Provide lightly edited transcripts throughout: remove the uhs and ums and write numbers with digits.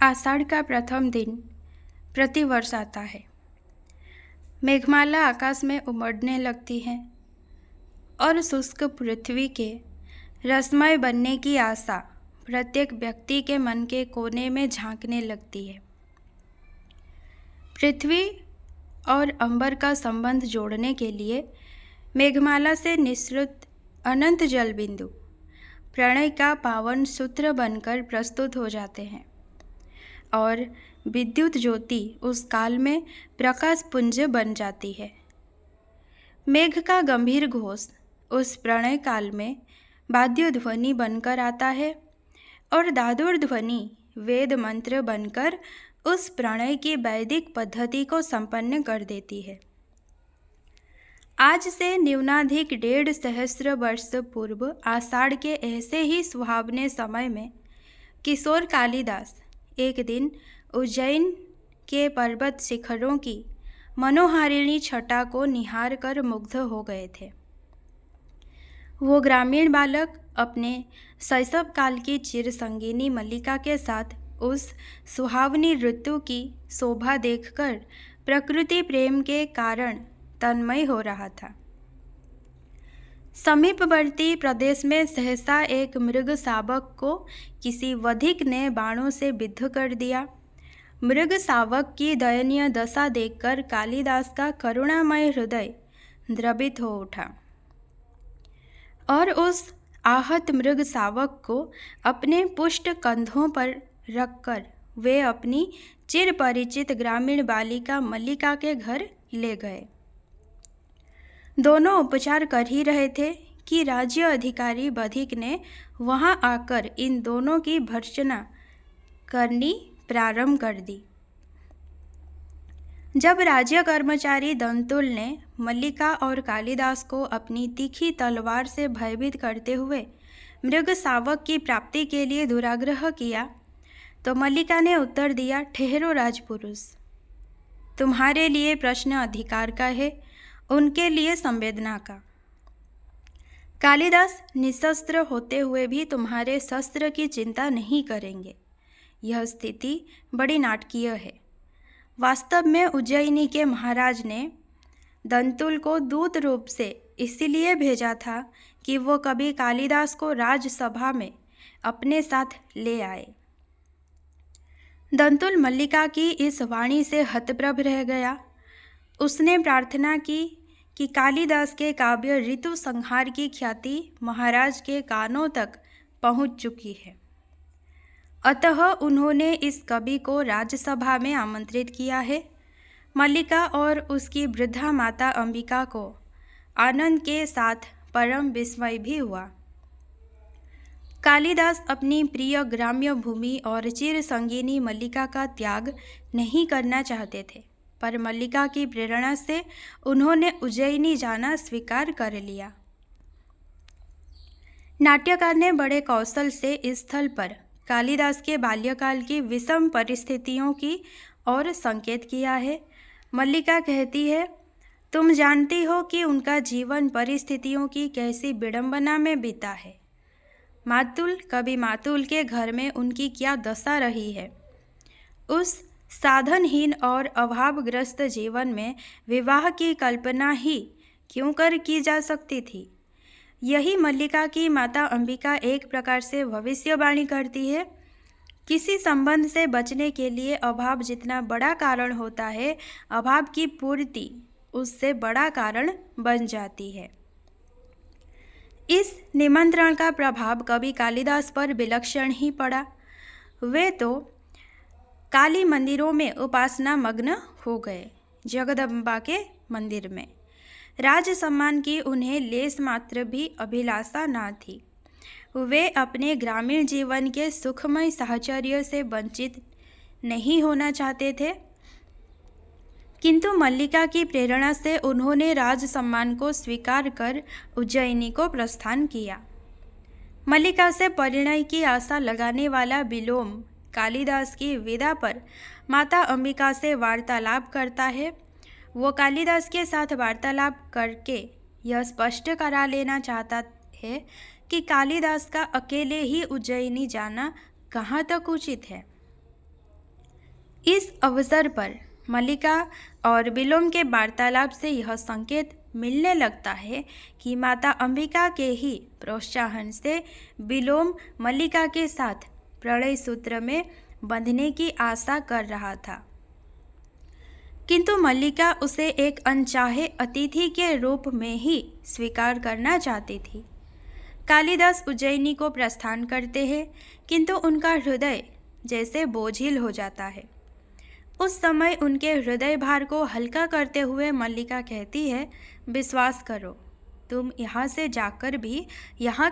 आषाढ़ का प्रथम दिन प्रतिवर्ष आता है। मेघमाला आकाश में उमड़ने लगती है और शुष्क पृथ्वी के रसमय बनने की आशा प्रत्येक व्यक्ति के मन के कोने में झांकने लगती है। पृथ्वी और अंबर का संबंध जोड़ने के लिए मेघमाला से निःसृत अनंत जल बिंदु प्रणय का पावन सूत्र बनकर प्रस्तुत हो जाते हैं और विद्युत ज्योति उस काल में प्रकाश पुंज बन जाती है। मेघ का गंभीर घोष उस प्रणय काल में वाद्य ध्वनि बनकर आता है और दादुर ध्वनि वेद मंत्र बनकर उस प्रणय की वैदिक पद्धति को संपन्न कर देती है। आज से न्यूनाधिक 1.5 सहस्र वर्ष पूर्व आषाढ़ के ऐसे ही सुहावने समय में किशोर कालिदास एक दिन उज्जैन के पर्वत शिखरों की मनोहारिणी छटा को निहार कर मुग्ध हो गए थे। वो ग्रामीण बालक अपने शैशव काल की चिर संगिनी मल्लिका के साथ उस सुहावनी ऋतु की शोभा देखकर प्रकृति प्रेम के कारण तन्मय हो रहा था। समीपवर्ती प्रदेश में सहसा एक मृग शावक को किसी वधिक ने बाणों से विद्ध कर दिया। मृग शावक की दयनीय दशा देखकर कालिदास का करुणामय हृदय द्रवित हो उठा और उस आहत मृग शावक को अपने पुष्ट कंधों पर रखकर वे अपनी चिर परिचित ग्रामीण बालिका मल्लिका के घर ले गए। दोनों उपचार कर ही रहे थे कि राज्य अधिकारी बधिक ने वहां आकर इन दोनों की भर्त्सना करनी प्रारंभ कर दी। जब राज्य कर्मचारी दंतुल ने मल्लिका और कालिदास को अपनी तीखी तलवार से भयभीत करते हुए मृग शावक की प्राप्ति के लिए दुराग्रह किया, तो मल्लिका ने उत्तर दिया, ठहरो राजपुरुष, तुम्हारे लिए प्रश्न अधिकार का है, उनके लिए संवेदना का। कालिदास निशस्त्र होते हुए भी तुम्हारे शस्त्र की चिंता नहीं करेंगे। यह स्थिति बड़ी नाटकीय है। वास्तव में उज्जैनी के महाराज ने दंतुल को दूत रूप से इसलिए भेजा था कि वो कभी कालिदास को राजसभा में अपने साथ ले आए। दंतुल मल्लिका की इस वाणी से हतप्रभ रह गया। उसने प्रार्थना की कि कालिदास के काव्य ऋतु संहार की ख्याति महाराज के कानों तक पहुंच चुकी है। अतः उन्होंने इस कवि को राजसभा में आमंत्रित किया है। मल्लिका और उसकी वृद्धा माता अंबिका को आनंद के साथ परम विस्मय भी हुआ। कालिदास अपनी प्रिय ग्राम्य भूमि और चिर संगिनी मल्लिका का त्याग नहीं करना चाहते थे, पर मल्लिका की प्रेरणा से उन्होंने उज्जैनी जाना स्वीकार कर लिया। नाट्यकार ने बड़े कौशल से इस स्थल पर कालिदास के बाल्यकाल की विषम परिस्थितियों की ओर संकेत किया है। मल्लिका कहती है, तुम जानती हो कि उनका जीवन परिस्थितियों की कैसी विडंबना में बीता है। मातुल कवि मातुल के घर में उनकी क्या दशा रही है। उस साधनहीन और अभावग्रस्त जीवन में विवाह की कल्पना ही क्यों कर की जा सकती थी। यही मल्लिका की माता अंबिका एक प्रकार से भविष्यवाणी करती है। किसी संबंध से बचने के लिए अभाव जितना बड़ा कारण होता है, अभाव की पूर्ति उससे बड़ा कारण बन जाती है। इस निमंत्रण का प्रभाव कवि कालिदास पर विलक्षण ही पड़ा। वे तो काली मंदिरों में उपासना मग्न हो गए। जगदम्बा के मंदिर में राज सम्मान की उन्हें लेस मात्र भी अभिलाषा न थी। वे अपने ग्रामीण जीवन के सुखमय साहचर्य से वंचित नहीं होना चाहते थे, किंतु मल्लिका की प्रेरणा से उन्होंने राज सम्मान को स्वीकार कर उज्जैनी को प्रस्थान किया। मल्लिका से परिणय की आशा लगाने वाला विलोम कालिदास की विदा पर माता अंबिका से वार्तालाप करता है। वो कालिदास के साथ वार्तालाप करके यह स्पष्ट करा लेना चाहता है कि कालिदास का अकेले ही उज्जैनी जाना कहाँ तक उचित है। इस अवसर पर मल्लिका और विलोम के वार्तालाप से यह संकेत मिलने लगता है कि माता अंबिका के ही प्रोत्साहन से विलोम मल्लिका के साथ प्रणय सूत्र में बंधने की आशा कर रहा था, किंतु मल्लिका उसे एक अनचाहे अतिथि के रूप में ही स्वीकार करना चाहती थी। कालिदास उज्जैनी को प्रस्थान करते हैं, किंतु उनका हृदय जैसे बोझिल हो जाता है। उस समय उनके हृदय भार को हल्का करते हुए मल्लिका कहती है, विश्वास करो, तुम यहाँ से जाकर भी यहाँ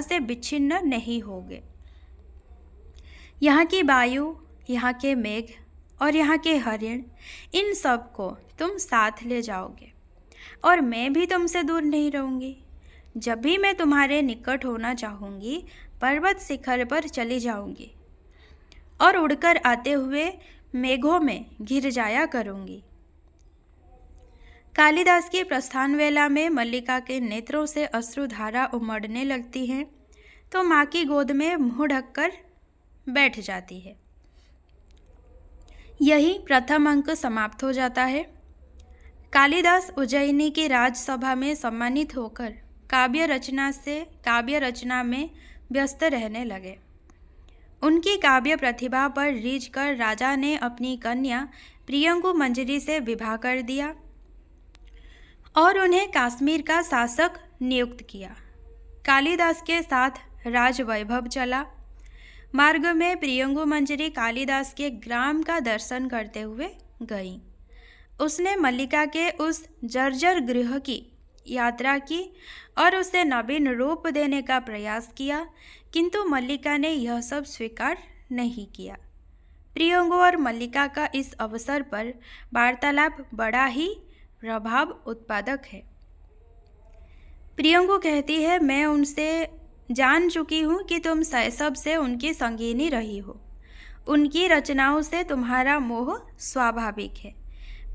से विच्छिन्न नहीं होगे। यहाँ की वायु, यहाँ के मेघ और यहाँ के हरिण, इन सब को तुम साथ ले जाओगे और मैं भी तुमसे दूर नहीं रहूँगी। जब भी मैं तुम्हारे निकट होना चाहूँगी, पर्वत शिखर पर चली जाऊँगी और उड़कर आते हुए मेघों में घिर जाया करूँगी। कालिदास की प्रस्थान वेला में मल्लिका के नेत्रों से अश्रुधारा उमड़ने लगती हैं, तो माँ की गोद में मुँह ढककर बैठ जाती है। यही प्रथम अंक समाप्त हो जाता है। कालिदास उज्जैनी की राजसभा में सम्मानित होकर काव्य रचना में व्यस्त रहने लगे। उनकी काव्य प्रतिभा पर रीझ कर राजा ने अपनी कन्या प्रियंगु मंजरी से विवाह कर दिया और उन्हें कश्मीर का शासक नियुक्त किया। कालिदास के साथ राज वैभव चला। मार्ग में प्रियंगु मंजरी कालिदास के ग्राम का दर्शन करते हुए गई। उसने मल्लिका के उस जर्जर गृह की यात्रा की और उसे नवीन रूप देने का प्रयास किया, किंतु मल्लिका ने यह सब स्वीकार नहीं किया। प्रियंगु और मल्लिका का इस अवसर पर वार्तालाप बड़ा ही प्रभाव उत्पादक है। प्रियंगु कहती है, मैं उनसे जान चुकी हूँ कि तुम शैशव से उनकी संगिनी रही हो। उनकी रचनाओं से तुम्हारा मोह स्वाभाविक है।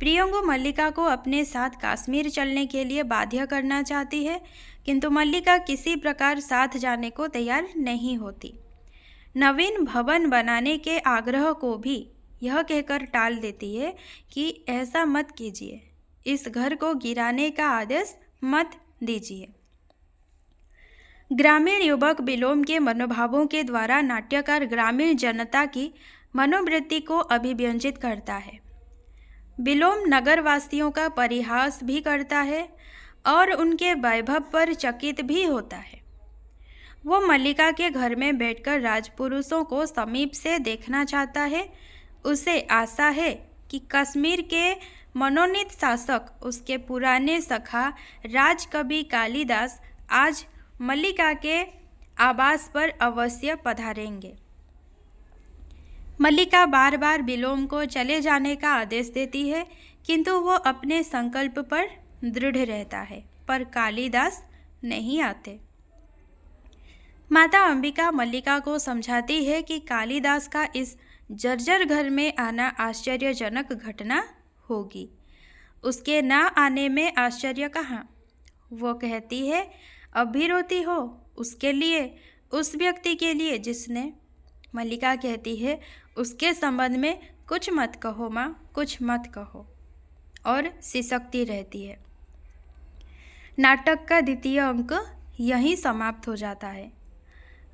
प्रियंगु मल्लिका को अपने साथ कश्मीर चलने के लिए बाध्य करना चाहती है, किंतु मल्लिका किसी प्रकार साथ जाने को तैयार नहीं होती। नवीन भवन बनाने के आग्रह को भी यह कहकर टाल देती है कि ऐसा मत कीजिए, इस घर को गिराने का आदेश मत दीजिए। ग्रामीण युवक विलोम के मनोभावों के द्वारा नाट्यकार ग्रामीण जनता की मनोवृत्ति को अभिव्यंजित करता है। विलोम नगरवासियों का परिहास भी करता है और उनके वैभव पर चकित भी होता है। वो मल्लिका के घर में बैठकर राजपुरुषों को समीप से देखना चाहता है। उसे आशा है कि कश्मीर के मनोनीत शासक, उसके पुराने सखा राजकवि कालिदास आज मल्लिका के आवास पर अवश्य पधारेंगे। मल्लिका बार बार विलोम को चले जाने का आदेश देती है, किंतु वो अपने संकल्प पर दृढ़ रहता है, पर कालिदास नहीं आते। माता अंबिका मल्लिका को समझाती है कि कालिदास का इस जर्जर घर में आना आश्चर्यजनक घटना होगी। उसके ना आने में आश्चर्य कहाँ। वो कहती है, अब भी रोती हो उसके लिए, उस व्यक्ति के लिए जिसने। मल्लिका कहती है, उसके संबंध में कुछ मत कहो माँ, कुछ मत कहो, और सिसकती रहती है। नाटक का द्वितीय अंक यहीं समाप्त हो जाता है।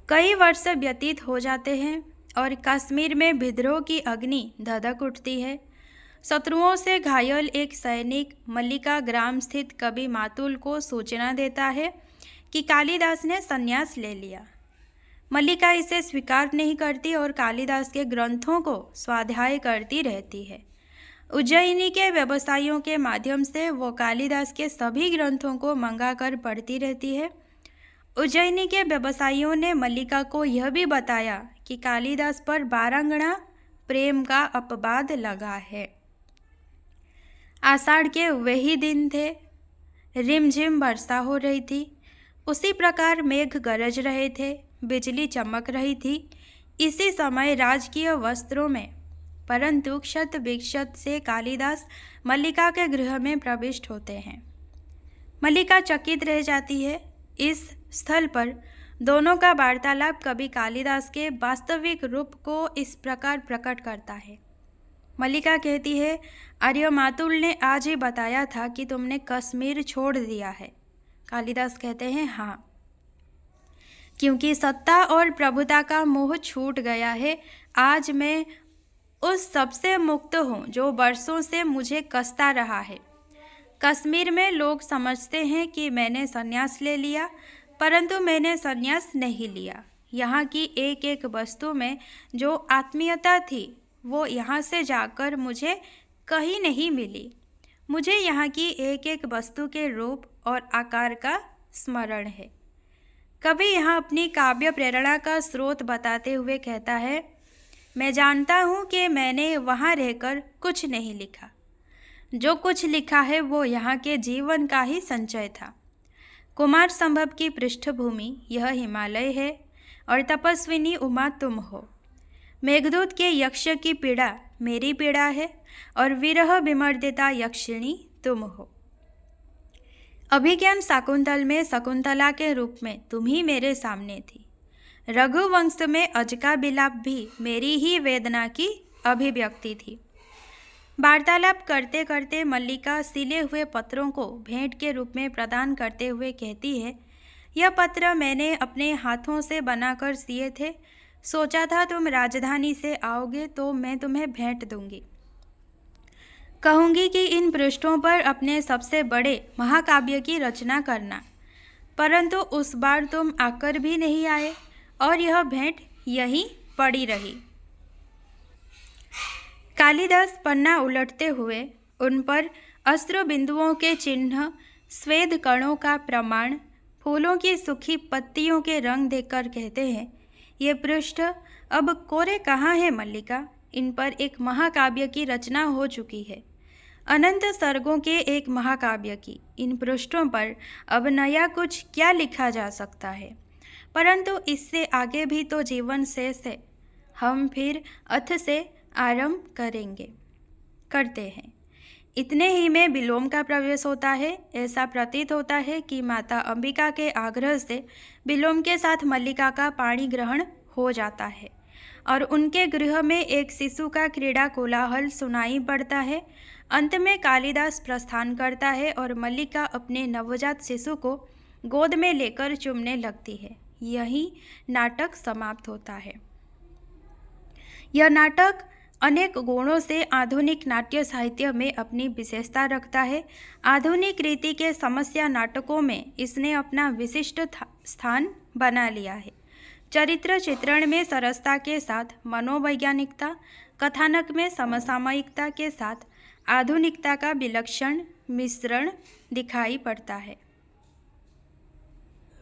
कई वर्ष व्यतीत हो जाते हैं और कश्मीर में विद्रोह की अग्नि धधक उठती है। शत्रुओं से घायल एक सैनिक मल्लिका ग्राम स्थित कवि मातुल को सूचना देता है कि कालिदास ने संन्यास ले लिया। मल्लिका इसे स्वीकार नहीं करती और कालिदास के ग्रंथों को स्वाध्याय करती रहती है। उज्जैनी के व्यवसायियों के माध्यम से वो कालिदास के सभी ग्रंथों को मंगाकर पढ़ती रहती है। उज्जैनी के व्यवसायियों ने मल्लिका को यह भी बताया कि कालिदास पर बारंगना प्रेम का अपवाद लगा है। आषाढ़ के वही दिन थे, रिमझिम वर्षा हो रही थी। उसी प्रकार मेघ गरज रहे थे, बिजली चमक रही थी। इसी समय राजकीय वस्त्रों में, परंतु क्षत विक्षत से कालिदास मल्लिका के गृह में प्रविष्ट होते हैं। मल्लिका चकित रह जाती है। इस स्थल पर दोनों का वार्तालाप कवि कालिदास के वास्तविक रूप को इस प्रकार प्रकट करता है। मल्लिका कहती है, आर्यमातुल ने आज ही बताया था कि तुमने कश्मीर छोड़ दिया है। कालिदास कहते हैं, हाँ, क्योंकि सत्ता और प्रभुता का मोह छूट गया है। आज मैं उस सबसे मुक्त हूँ जो वर्षों से मुझे कसता रहा है। कश्मीर में लोग समझते हैं कि मैंने संन्यास ले लिया, परंतु मैंने संन्यास नहीं लिया। यहाँ की एक एक वस्तु में जो आत्मीयता थी वो यहाँ से जाकर मुझे कहीं नहीं मिली। मुझे यहाँ की एक एक वस्तु के रूप और आकार का स्मरण है। कवि यहाँ अपनी काव्य प्रेरणा का स्रोत बताते हुए कहता है, मैं जानता हूँ कि मैंने वहाँ रहकर कुछ नहीं लिखा। जो कुछ लिखा है वो यहाँ के जीवन का ही संचय था। कुमार संभव की पृष्ठभूमि यह हिमालय है और तपस्विनी उमा तुम हो। मेघदूत के यक्ष की पीड़ा मेरी पीड़ा है और विरह विमर्दिता यक्षिणी तुम हो। अभिज्ञान शाकुंतल में शकुंतला के रूप में तुम ही मेरे सामने थी। रघुवंश में अजका बिलाप भी मेरी ही वेदना की अभिव्यक्ति थी। वार्तालाप करते करते मल्लिका सिले हुए पत्रों को भेंट के रूप में प्रदान करते हुए कहती है, यह पत्र मैंने अपने हाथों से बनाकर सिए थे। सोचा था तुम राजधानी से आओगे तो मैं तुम्हें भेंट दूंगी। कहूँगी कि इन पृष्ठों पर अपने सबसे बड़े महाकाव्य की रचना करना, परंतु उस बार तुम आकर भी नहीं आए और यह भेंट यहीं पड़ी रही। कालिदास पन्ना उलटते हुए उन पर अश्रु बिंदुओं के चिन्ह, स्वेद कणों का प्रमाण, फूलों की सूखी पत्तियों के रंग देखकर कहते हैं, ये पृष्ठ अब कोरे कहाँ है मल्लिका? इन पर एक महाकाव्य की रचना हो चुकी है, अनंत सर्गों के एक महाकाव्य की। इन पृष्ठों पर अब नया कुछ क्या लिखा जा सकता है? परंतु इससे आगे भी तो जीवन शेष है। हम फिर अथ से आरंभ करते हैं। इतने ही में विलोम का प्रवेश होता है। ऐसा प्रतीत होता है कि माता अंबिका के आग्रह से विलोम के साथ मल्लिका का पाणी ग्रहण हो जाता है और उनके गृह में एक शिशु का क्रीड़ा कोलाहल सुनाई पड़ता है। अंत में कालिदास प्रस्थान करता है और मल्लिका अपने नवजात शिशु को गोद में लेकर चूमने लगती है। यही नाटक समाप्त होता है। यह नाटक अनेक गुणों से आधुनिक नाट्य साहित्य में अपनी विशेषता रखता है। आधुनिक रीति के समस्या नाटकों में इसने अपना विशिष्ट स्थान बना लिया है। चरित्र चित्रण में सरसता के साथ मनोवैज्ञानिकता, कथानक में समसामयिकता के साथ आधुनिकता का विलक्षण मिश्रण दिखाई पड़ता है।